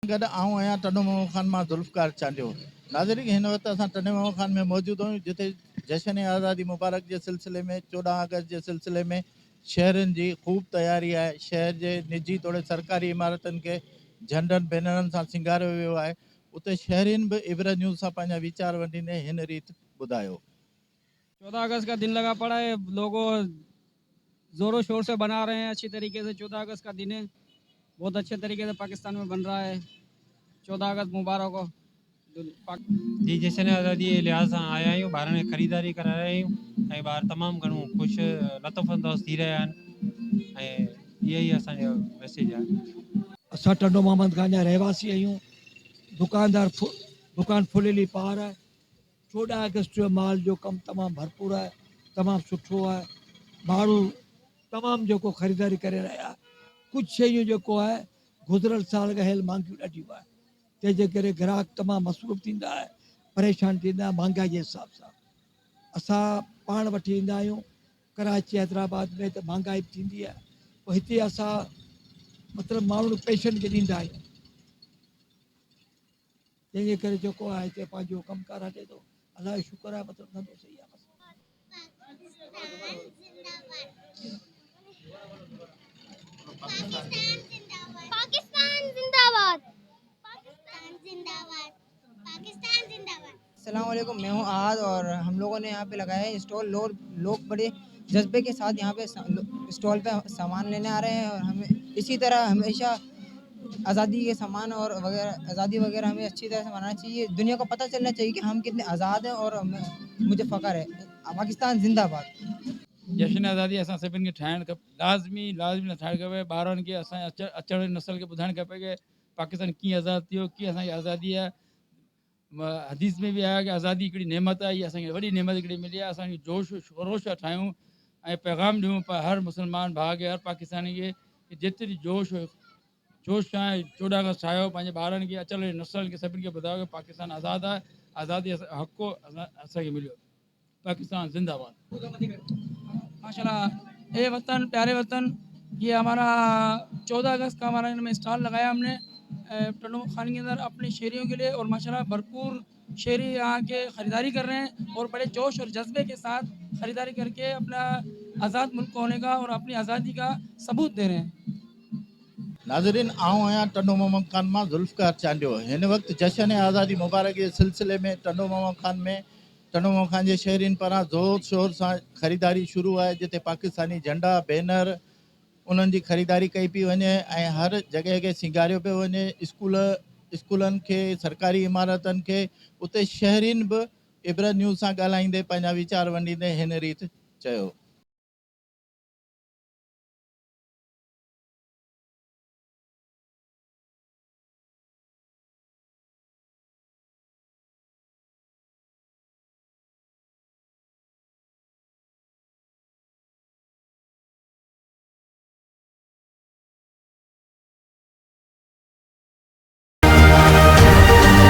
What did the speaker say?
गॾु आऊं आहियां टनू मोहम्मद ख़ान मां ज़ुल्फ़कार चांडियो। नाज़रीन, हिन वक़्तु असां टनू मोहम्मद ख़ान में मौजूदु आहियूं, जिते जश्न आज़ादी मुबारक जे सिलसिले में 14 अगस्त जे सिलसिले में शहरनि जी ख़ूब तयारी आहे। शहर जे निजी तोड़े सरकारी इमारतुनि खे झंडनि बैनरनि सां सिंगारियो वियो आहे। उते शहरीन बि इब्र न्यूज़ सां पंहिंजा वीचार वंडींदे हिन रीति ॿुधायो। 14 अगस्त का दिन लगा पड़ा है, लोगों ज़ोरों शोर से बना रहे हैं अच्छी तरीके से। 14 अगस्त का दिन है, बहुत अच्छे तरीके से पाकिस्तान में बन रहा है। 14 अगस्त मुबारक हो। जी जश्न आज़ादी जे लिहाज़ सां आया आहियूं, ॿारनि खे ख़रीदारी कराए रहिया आहियूं ऐं ॿार तमामु घणो ख़ुशि लतफ़अंदोज़ थी रहिया आहिनि ऐं इहो ई असांजो मैसेज आहे। असां टंडो मोहम्मद खान जा रहवासी आहियूं। दुकान फुलेली पार है। 14 अगस्त जो माल जो कम तमामु भरपूर है, तमामु सुठो है। माण्हू तमामु जेको ख़रीदारी करे रहिया। कुझु शयूं जेको आहे गुज़िरियल साल खां हेल महांगियूं ॾाढियूं आहे, तंहिंजे करे ग्राहक तमामु मसरूफ़ थींदा आहे, परेशान थींदा महांगाई जे हिसाब सां। असां पाण वठी ईंदा आहियूं कराची हैदराबाद में, त महांगाई बि थींदी आहे। पोइ हिते असां मतिलबु माण्हुनि पेशनि खे ॾींदा आहियूं, तंहिंजे करे जेको आहे हिते पंहिंजो कमकार हले थो। अलाह जो शुक्र आहे, मतिलबु धंधो सही आहे। पाकिस्तान जिंदाबाद, पाकिस्तान जिंदाबाद, पाकिस्तान जिंदाबाद। अस्सलाम वालेकुम, मैं हूँ आहद और हम लोगों ने यहाँ पे लगाया है स्टॉल। लोग बड़े जज्बे के साथ यहाँ पे स्टॉल पे सामान लेने आ रहे हैं और हमें इसी तरह हमेशा आज़ादी के सामान और वगैरह आज़ादी वगैरह हमें अच्छी तरह से मनाना चाहिए। दुनिया को पता चलना चाहिए कि हम कितने आज़ाद हैं और मुझे फ़ख्र है। पाकिस्तान जिंदाबाद। जश्न आज़ादी असां सभिनि खे ठाहिणु खपे, लाज़मी न ठाहिणु खपे। ॿारनि खे असांजे अचण नस्ल खे ॿुधाइणु खपे कि पाकिस्तान कीअं आज़ादु थियो, कीअं असांजी आज़ादी आहे। हदीस में भी आया कि आज़ादी हिकिड़ी नेमत आहे, इहा असांखे वॾी नेमत हिकिड़ी मिली आहे। असांखे जोश ख़रोश ठाहियूं ऐं पैगाम ॾियूं हर मुस्लमान भाउ खे, हर पाकिस्तानी खे कि जेतिरी जोश आहे 14 अगस्त ठाहियो। पंहिंजे ॿारनि खे, अचल नस्लनि खे सभिनि खे ॿुधायो कि पाकिस्तान आज़ादु आहे, आज़ादी हक़ असांखे मिलियो। पाकिस्तान जिंदाबाद। माशाल्लाह, ये वतन प्यारे वतन, ये हमारा 14 अगस्त का हमारा इनमें स्टॉल लगाया हमने टंडो खान के अंदर अपने शहरियों के लिए। और माशाल्लाह भरपूर शहरी यहाँ के ख़रीदारी कर रहे हैं और बड़े जोश और जज्बे के साथ ख़रीदारी करके अपना आज़ाद मुल्क होने का और अपनी आज़ादी का सबूत दे रहे हैं। नाज़रीन, आऊं आहियां टंडो मोहम्मद ख़ान मां ज़ुल्फ़कार चांडियो। हिन वक़्तु जश्न आज़ादी मुबारक जे सिलसिले में टंडो मोहम्मद ख़ान में टंडो मोहम्मद ख़ान जे शहरीन पारां ज़ोर शोर सां ख़रीदारी शुरू आहे, जिते पाकिस्तानी झंडा बैनर उन्हनि जी ख़रीदारी कई पई वञे ऐं हर जॻह खे सिंगारियो पियो वञे। स्कूलनि खे, सरकारी इमारतनि खे। उते शहरीन बि इब्र न्यूज़ सां ॻाल्हाईंदे पंहिंजा वीचार वंडींदे हिन रीति चयो।